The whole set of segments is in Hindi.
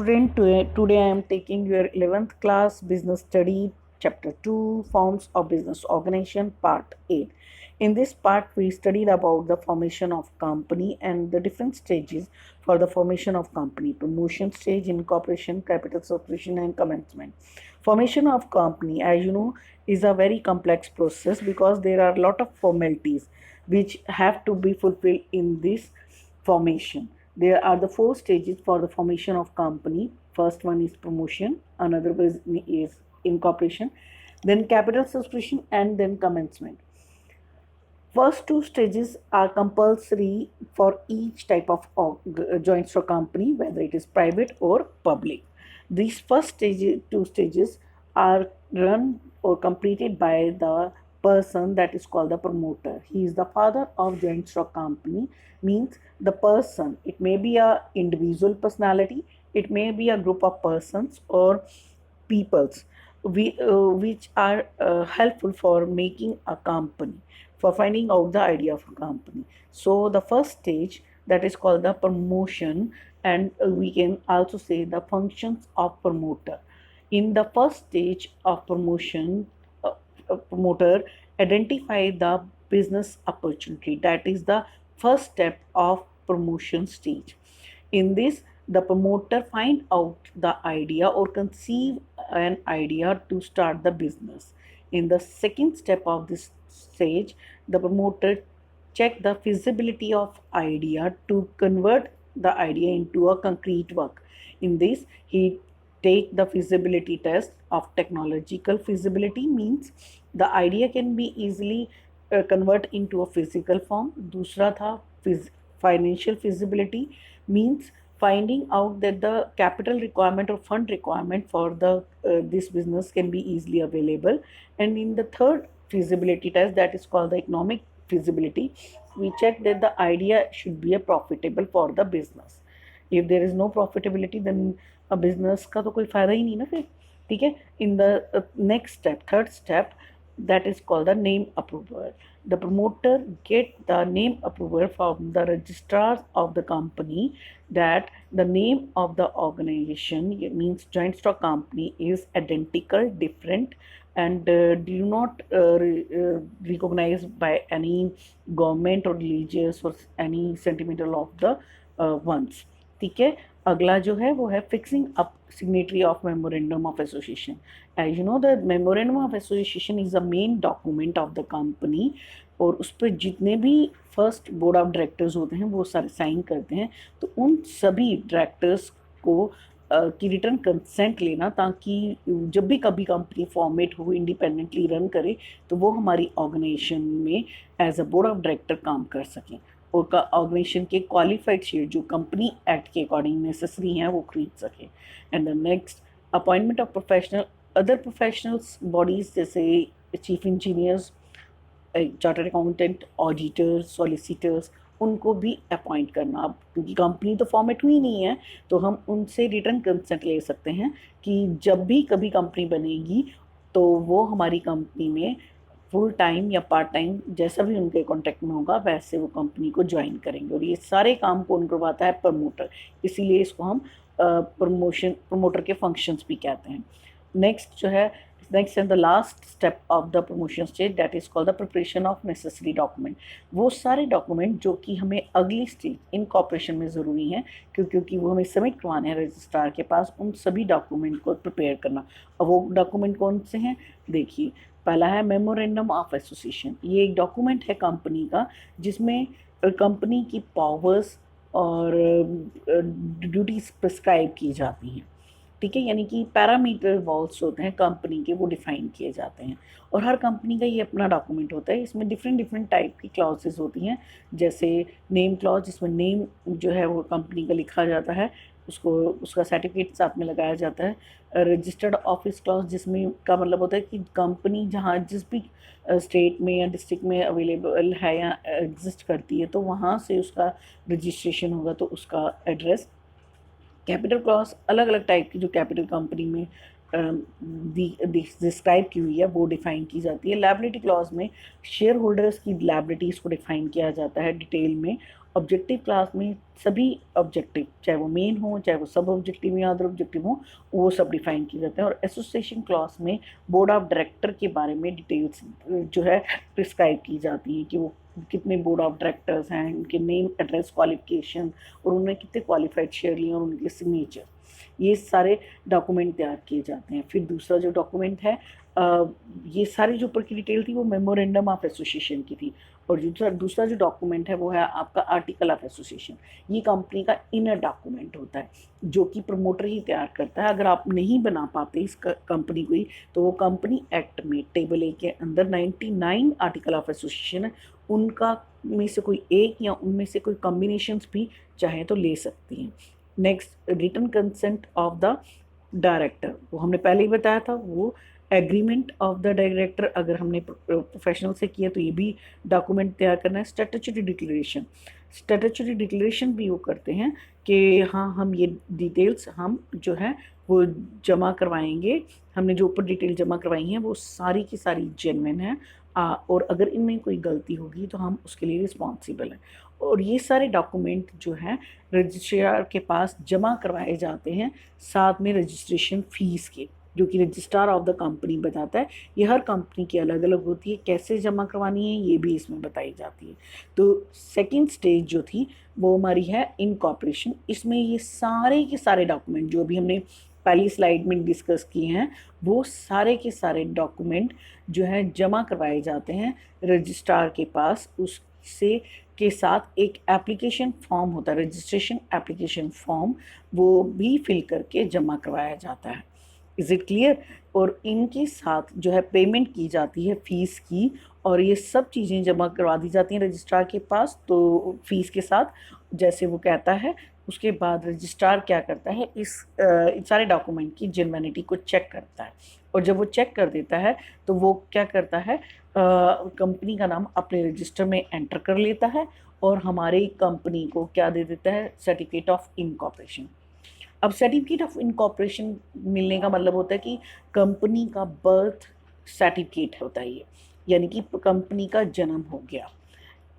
student, today I am taking your 11th class business study chapter 2 forms of business organization part 8. In this part we studied about the formation of company and the different stages for the formation of company: promotion stage, incorporation, capital subscription and commencement. Formation of company, as you know, is a very complex process because there are a lot of formalities which have to be fulfilled in this formation. There are the four stages for the formation of company. First one is promotion, another is incorporation, then capital subscription, and then commencement. First two stages are compulsory for each type of joint stock company, whether it is private or public. These two stages are run or completed by the person that is called the promoter. He is the father of joint stock company, means the person. It may be a individual personality, it may be a group of persons or peoples which are helpful for making a company, for finding out the idea of a company. So the first stage, that is called the promotion, and we can also say the functions of promoter. In the first stage of promotion, promoter identify the business opportunity. That is the first step of promotion stage. In this, the promoter find out the idea or conceive an idea to start the business. In the second step of this stage, the promoter check the feasibility of idea to convert the idea into a concrete work. In this, he take the feasibility test of technological feasibility, means the idea can be easily convert into a physical form. दूसरा था financial feasibility, means finding out that the capital requirement or fund requirement for the this business can be easily available. And in the third feasibility test, that is called the economic feasibility, we check that the idea should be a profitable for the business. If there is no profitability, then a business का तो कोई फायदा ही नहीं ना फिर. ठीक है. In the next step, third step, that is called the name approval. The promoter get the name approval from the registrars of the company, that the name of the organization, it means joint stock company, is identical, different, and do not recognized by any government or religious or any sentimental of the ones. ठीक है. अगला जो है वो है fixing up signatory of memorandum of association. As you know, the memorandum of association is the main document of the company, और उस पर जितने भी फर्स्ट बोर्ड ऑफ डायरेक्टर्स होते हैं वो सारे साइन करते हैं. तो उन सभी डायरेक्टर्स को की रिटर्न कंसेंट लेना, ताकि जब भी कभी कंपनी फॉर्मेट हो, इंडिपेंडेंटली रन करे, तो वो हमारी ऑर्गेनाइजेशन में as a board of director काम कर सकें, और का ऑर्गेनाइजेशन के क्वालिफाइड शेयर जो कंपनी एक्ट के अकॉर्डिंग नेसेसरी हैं वो खरीद सकें. And the next, appointment of professional other professionals bodies, जैसे chief engineers, chartered accountant, auditors, solicitors, उनको भी अपॉइंट करना. अब क्योंकि कंपनी तो फॉर्मेट हुई नहीं है, तो हम उनसे रिटर्न कंसेंट ले सकते हैं कि जब भी कभी कंपनी बनेगी तो वो हमारी कंपनी में फुल टाइम या पार्ट टाइम, जैसा भी उनके कॉन्टेक्ट में होगा वैसे वो कंपनी को ज्वाइन करेंगे. और ये सारे काम कौन करवाता है? प्रमोटर. इसीलिए इसको हम प्रमोटर के फंक्शंस भी कहते हैं. नेक्स्ट जो है, next and the last step of the promotion stage, that is called the preparation of necessary document. वो सारे डॉक्यूमेंट जो कि हमें अगली स्टेज इनकॉर्पोरेशन में ज़रूरी हैं, क्योंकि वो हमें सबमिट करवाने हैं रजिस्ट्रार के पास, उन सभी डॉक्यूमेंट को प्रिपेयर करना. अब वो डॉक्यूमेंट कौन से हैं? देखिए, पहला है मेमोरेंडम ऑफ एसोसिएशन. ये एक डॉक्यूमेंट है कंपनी का, जिसमें कंपनी की पावर्स और ड्यूटीज़ प्रिस्क्राइब की जाती हैं. ठीक है. यानी कि पैरामीटर वॉल्स होते हैं कंपनी के, वो डिफाइन किए जाते हैं. और हर कंपनी का ये अपना डॉक्यूमेंट होता है. इसमें डिफरेंट डिफरेंट टाइप की क्लॉजेस होती हैं, जैसे नेम क्लॉज, जिसमें नेम जो है वो कंपनी का लिखा जाता है, उसको उसका सर्टिफिकेट साथ में लगाया जाता है. रजिस्टर्ड ऑफिस क्लॉज, जिसमें का मतलब होता है कि कंपनी जहाँ जिस भी स्टेट में या डिस्ट्रिक्ट में अवेलेबल है या एग्जिस्ट करती है, तो वहाँ से उसका रजिस्ट्रेशन होगा, तो उसका एड्रेस. कैपिटल क्लॉज, अलग अलग टाइप की जो कैपिटल कंपनी में डिस्क्राइब की हुई है वो डिफ़ाइन की जाती है. लायबिलिटी क्लॉज में शेयर होल्डर्स की लायबिलिटीज़ को डिफ़ाइन किया जाता है डिटेल में, ऑब्जेक्टिव क्लास में सभी ऑब्जेक्टिव, चाहे वो मेन हो, चाहे वो सब ऑब्जेक्टिव या अदर ऑब्जेक्टिव हो, वो सब डिफाइन किए जाते हैं। और एसोसिएशन क्लास में बोर्ड ऑफ डायरेक्टर के बारे में डिटेल्स जो है प्रिस्क्राइब की जाती है कि वो कितने बोर्ड ऑफ डायरेक्टर्स हैं, उनके नेम, एड्रेस, क्वालिफिकेशन और उन्होंने कितने क्वालिफाइड शेयर लिए और उनके सिग्नेचर, ये सारे डॉक्यूमेंट तैयार किए जाते हैं। फिर दूसरा जो डॉक्यूमेंट है, ये सारी जो ऊपर की डिटेल थी वो मेमोरेंडम ऑफ एसोसिएशन की थी। और दूसरा जो डॉक्यूमेंट है वो है आपका आर्टिकल ऑफ एसोसिएशन। ये कंपनी का इनर डॉक्यूमेंट होता है जो कि प्रमोटर ही तैयार करता है। अगर आप नहीं बना पाते इस कंपनी को ही, तो वो कंपनी एक्ट में टेबल ए के अंदर 99 आर्टिकल ऑफ एसोसिएशन है, उनका में से कोई एक या उनमें से कोई कॉम्बिनेशंस भी चाहे तो ले सकती हैं। Next, written consent of the director, वो हमने पहले ही बताया था, वो एग्रीमेंट ऑफ द डायरेक्टर अगर हमने प्रोफेशनल से किया तो ये भी डॉक्यूमेंट तैयार करना है। स्टैट्यूटरी डिक्लेरेशन, स्टैट्यूटरी डिक्लेरेशन भी वो करते हैं कि हाँ हम ये डिटेल्स हम जो है वो जमा करवाएंगे, हमने जो ऊपर डिटेल जमा करवाई हैं वो सारी की सारी जेन्युइन है, और अगर इनमें कोई गलती होगी तो हम उसके लिए रिस्पॉन्सिबल हैं। और ये सारे डॉक्यूमेंट जो हैं रजिस्ट्रार के पास जमा करवाए जाते हैं साथ में रजिस्ट्रेशन फ़ीस के, जो कि रजिस्ट्रार ऑफ द कंपनी बताता है। ये हर कंपनी की अलग अलग होती है, कैसे जमा करवानी है ये भी इसमें बताई जाती है। तो सेकंड स्टेज जो थी वो हमारी है इनकॉर्पोरेशन। इसमें ये सारे के सारे डॉक्यूमेंट जो अभी हमने पहली स्लाइड में डिस्कस किए हैं वो सारे के सारे डॉक्यूमेंट जो है जमा करवाए जाते हैं रजिस्ट्रार के पास। उससे के साथ एक एप्लीकेशन फॉर्म होता है, रजिस्ट्रेशन एप्लीकेशन फॉर्म, वो भी फिल करके जमा करवाया जाता है। Is it clear? और इनके साथ जो है पेमेंट की जाती है फ़ीस की, और ये सब चीज़ें जमा करवा दी जाती हैं रजिस्ट्रार के पास। तो फ़ीस के साथ जैसे वो कहता है, उसके बाद रजिस्ट्रार क्या करता है, इस सारे डॉक्यूमेंट की जेन्युइनिटी को चेक करता है। और जब वो चेक कर देता है तो वो क्या करता है, कंपनी का नाम अपने रजिस्टर में एंटर कर लेता है और हमारी कंपनी को क्या दे देता है, सर्टिफिकेट ऑफ इनकॉर्पोरेशन। अब सर्टिफिकेट ऑफ इनकॉर्पोरेशन मिलने का मतलब होता है कि कंपनी का बर्थ सर्टिफिकेट होता है ये, यानी कि कंपनी का जन्म हो गया।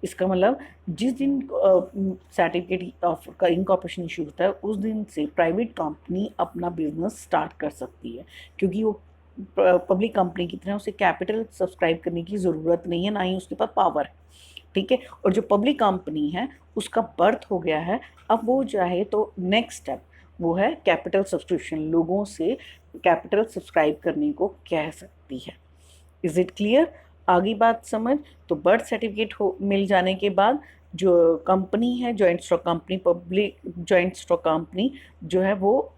इसका मतलब जिस दिन सर्टिफिकेट ऑफ का इनकॉर्पोरेशन इशू होता है उस दिन से प्राइवेट कंपनी अपना बिजनेस स्टार्ट कर सकती है, क्योंकि वो पब्लिक कंपनी की तरह उसे कैपिटल सब्सक्राइब करने की ज़रूरत नहीं है, ना ही उसके पास पावर है। ठीक है, और जो पब्लिक कंपनी है उसका बर्थ हो गया है, अब वो चाहे तो नेक्स्ट स्टेप वो है कैपिटल सब्सक्रिप्शन, लोगों से कैपिटल सब्सक्राइब करने को कह सकती है। Is it clear? आगे बात समझ। तो बर्थ सर्टिफिकेट हो मिल जाने के बाद जो कंपनी है, joint stock company, public joint stock company जो है वो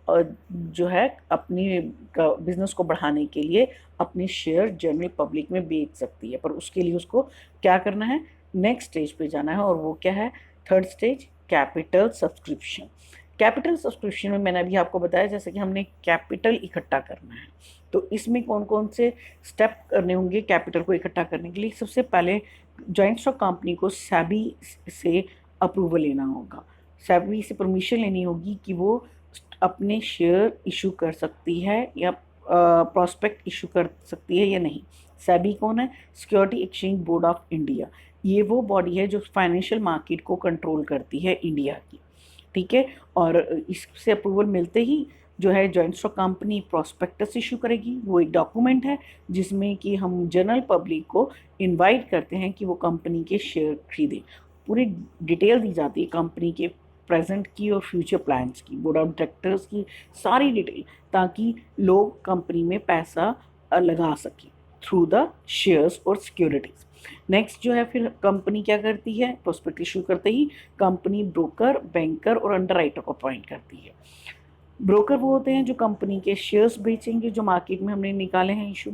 जो है अपनी बिजनेस को बढ़ाने के लिए अपने शेयर जनरल पब्लिक में बेच सकती है, पर उसके लिए उसको क्या करना है, नेक्स्ट स्टेज पे जाना है, और वो क्या है, third stage, capital subscription. Capital subscription में मैंने अभी आपको बताया जैसे कि हमने कैपिटल इकट्ठा करना है, तो इसमें कौन कौन से स्टेप करने होंगे कैपिटल को इकट्ठा करने के लिए। सबसे पहले जॉइंट स्टॉक कंपनी को सेबी से अप्रूवल लेना होगा, सेबी से परमिशन लेनी होगी कि वो अपने शेयर इशू कर सकती है या प्रॉस्पेक्ट इशू कर सकती है या नहीं। सेबी कौन है? Security exchange board of India. ये वो बॉडी है जो फाइनेंशियल मार्केट को कंट्रोल करती है इंडिया की। ठीक है, और इससे अप्रूवल मिलते ही जो है joint stock company prospectus issue करेगी। वो एक डॉक्यूमेंट है जिसमें कि हम जनरल पब्लिक को इनवाइट करते हैं कि वो कंपनी के शेयर खरीदें। पूरी डिटेल दी जाती है कंपनी के प्रेजेंट की और फ्यूचर प्लान्स की, बोर्ड ऑफ डायरेक्टर्स की सारी डिटेल, ताकि लोग कंपनी में पैसा लगा सकें थ्रू द शेयर्स और सिक्योरिटीज़। नेक्स्ट जो है फिर कंपनी क्या करती है, प्रोस्पेक्ट इशू करते ही कंपनी ब्रोकर, बैंकर और अंडरराइटर को अपॉइंट करती है। ब्रोकर वो होते हैं जो कंपनी के शेयर्स बेचेंगे जो मार्केट में हमने निकाले हैं इशू।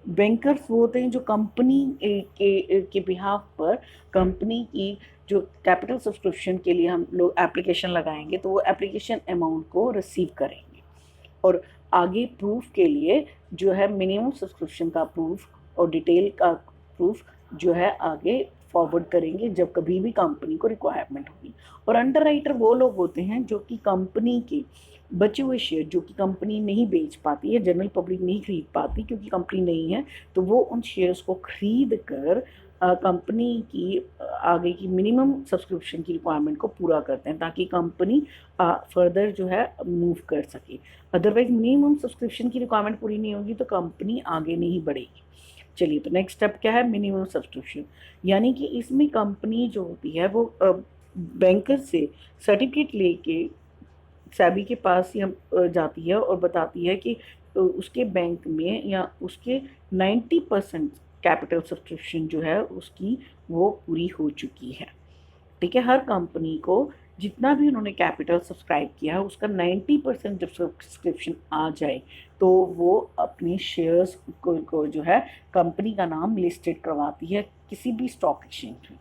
बैंकर्स वो होते हैं जो कंपनी के बिहाफ पर कंपनी की जो कैपिटल सब्सक्रिप्शन के लिए हम लोग एप्लीकेशन लगाएंगे तो वो एप्लीकेशन अमाउंट को रिसीव करेंगे, और आगे प्रूफ के लिए जो है मिनिमम सब्सक्रिप्शन का प्रूफ और डिटेल का प्रूफ जो है आगे फॉरवर्ड करेंगे जब कभी भी कंपनी को रिक्वायरमेंट होगी। और अंडरराइटर वो लोग होते हैं जो कि कंपनी के बचे हुए शेयर जो कि कंपनी नहीं बेच पाती है, जनरल पब्लिक नहीं खरीद पाती क्योंकि कंपनी नहीं है, तो वो उन शेयर्स को खरीद कर कंपनी की आगे की मिनिमम सब्सक्रिप्शन की रिक्वायरमेंट को पूरा करते हैं ताकि कंपनी फर्दर जो है मूव कर सके। अदरवाइज मिनिमम सब्सक्रिप्शन की रिक्वायरमेंट पूरी नहीं होगी तो कंपनी आगे नहीं बढ़ेगी। चलिए, तो नेक्स्ट स्टेप क्या है, मिनिमम सब्सक्रिप्शन। यानी कि इसमें कंपनी जो होती है वो बैंकर से सर्टिफिकेट लेके सेबी के पास ही जाती है और बताती है कि उसके बैंक में या उसके 90% कैपिटल सब्सक्रिप्शन जो है उसकी वो पूरी हो चुकी है। ठीक है, हर कंपनी को जितना भी उन्होंने कैपिटल सब्सक्राइब किया है उसका 90% जब सब्सक्रिप्शन आ जाए तो वो अपने शेयर्स को जो है कंपनी का नाम लिस्टेड करवाती है किसी भी स्टॉक एक्सचेंज में।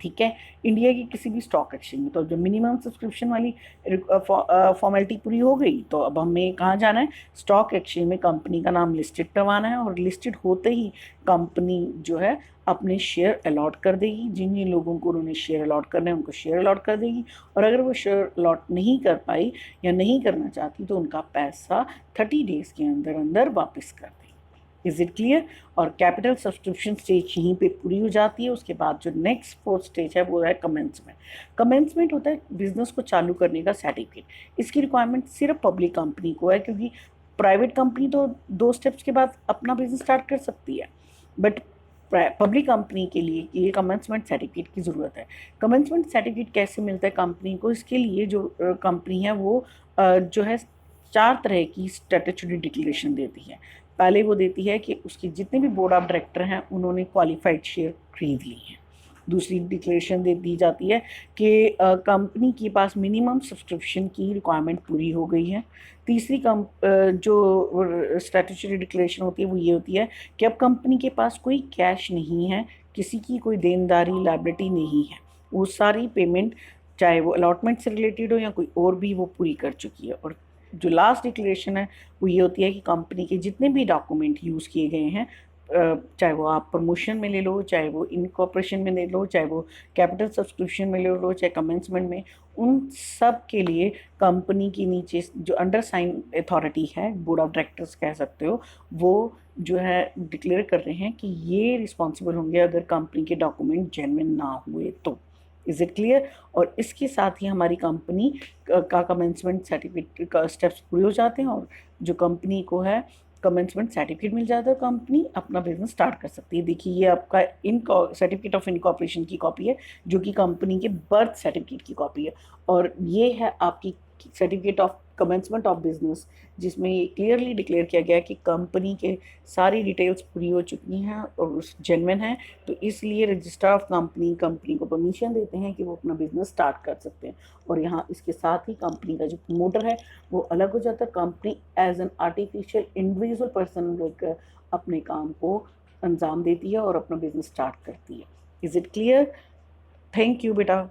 ठीक है, इंडिया की किसी भी स्टॉक एक्सचेंज में। तो जो मिनिमम सब्सक्रिप्शन वाली फॉर्मेलिटी पूरी हो गई तो अब हमें कहाँ जाना है, स्टॉक एक्सचेंज में कंपनी का नाम लिस्टेड करवाना है। और लिस्टेड होते ही कंपनी जो है अपने शेयर अलॉट कर देगी, जिन जिन लोगों को उन्होंने शेयर अलॉट करने हैं उनको शेयर अलॉट कर देगी। और अगर वो शेयर अलॉट नहीं कर पाई या नहीं करना चाहती तो उनका पैसा 30 डेज़ के अंदर अंदर वापस कर देगी। Is it clear. और कैपिटल सब्सक्रिप्शन स्टेज यहीं पे पूरी हो जाती है। उसके बाद जो नेक्स्ट फोर्थ स्टेज है वो है कमेंसमेंट। कमेंसमेंट होता है बिजनेस को चालू करने का सर्टिफिकेट। इसकी रिक्वायरमेंट सिर्फ पब्लिक कंपनी को है, क्योंकि प्राइवेट कंपनी तो 2 स्टेप्स के बाद अपना बिजनेस स्टार्ट कर सकती है, बट पब्लिक कंपनी के लिए ये कमेंसमेंट सर्टिफिकेट की ज़रूरत है। कमेंसमेंट सर्टिफिकेट कैसे मिलता है कंपनी को, इसके लिए जो कंपनी है वो जो है 4 तरह की स्टैट्यूटरी डिक्लेरेशन देती है। पहले वो देती है कि उसके जितने भी बोर्ड ऑफ डायरेक्टर हैं उन्होंने क्वालिफाइड शेयर खरीद लिए हैं। दूसरी डिक्लेरेशन दे दी जाती है कि कंपनी के पास मिनिमम सब्सक्रिप्शन की रिक्वायरमेंट पूरी हो गई है। तीसरी जो स्टैट्यूटरी डिक्लेरेशन होती है वो ये होती है कि अब कंपनी के पास कोई कैश नहीं है, किसी की कोई देनदारी लायबिलिटी नहीं है, वो सारी पेमेंट चाहे वो अलॉटमेंट से रिलेटेड हो या कोई और भी वो पूरी कर चुकी है। और जो लास्ट डिक्लेरेशन है वो ये होती है कि कंपनी के जितने भी डॉक्यूमेंट यूज़ किए गए हैं, चाहे वो आप प्रमोशन में ले लो, चाहे वो इनकॉर्पोरेशन में ले लो, चाहे वो कैपिटल सब्सक्रिप्शन में ले लो, चाहे कमेंसमेंट में, उन सब के लिए कंपनी के नीचे जो अंडर साइन अथॉरिटी है, बोर्ड ऑफ डायरेक्टर्स कह सकते हो, वो जो है डिक्लेयर कर रहे हैं कि ये रिस्पॉन्सिबल होंगे अगर कंपनी के डॉक्यूमेंट जेन्युइन ना हुए तो। Is it clear. और इसके साथ ही हमारी कंपनी का कमेंसमेंट सर्टिफिकेट का स्टेप्स पूरे हो जाते हैं और जो कंपनी को है कमेंसमेंट सर्टिफिकेट मिल जाता है, कंपनी अपना बिजनेस स्टार्ट कर सकती है। देखिए, ये आपका सर्टिफिकेट ऑफ इनकॉर्पोरेशन की कॉपी है, जो कि कंपनी के बर्थ सर्टिफिकेट की कॉपी है। और ये है आपकी certificate of commencement of business, जिसमें ये क्लियरली डिक्लेयर किया गया है कि कंपनी के सारी डिटेल्स पूरी हो चुकी हैं और उस जेन्युइन है। तो इसलिए रजिस्ट्रार ऑफ कंपनी को परमिशन देते हैं कि वो अपना बिजनेस स्टार्ट कर सकते हैं। और यहाँ इसके साथ ही कंपनी का जो प्रमोटर है वो अलग हो जाता है। Company as an artificial individual person लेकर अपने काम को अंजाम देती है और अपना बिजनेस स्टार्ट करती है। Is it clear. Thank you बेटा।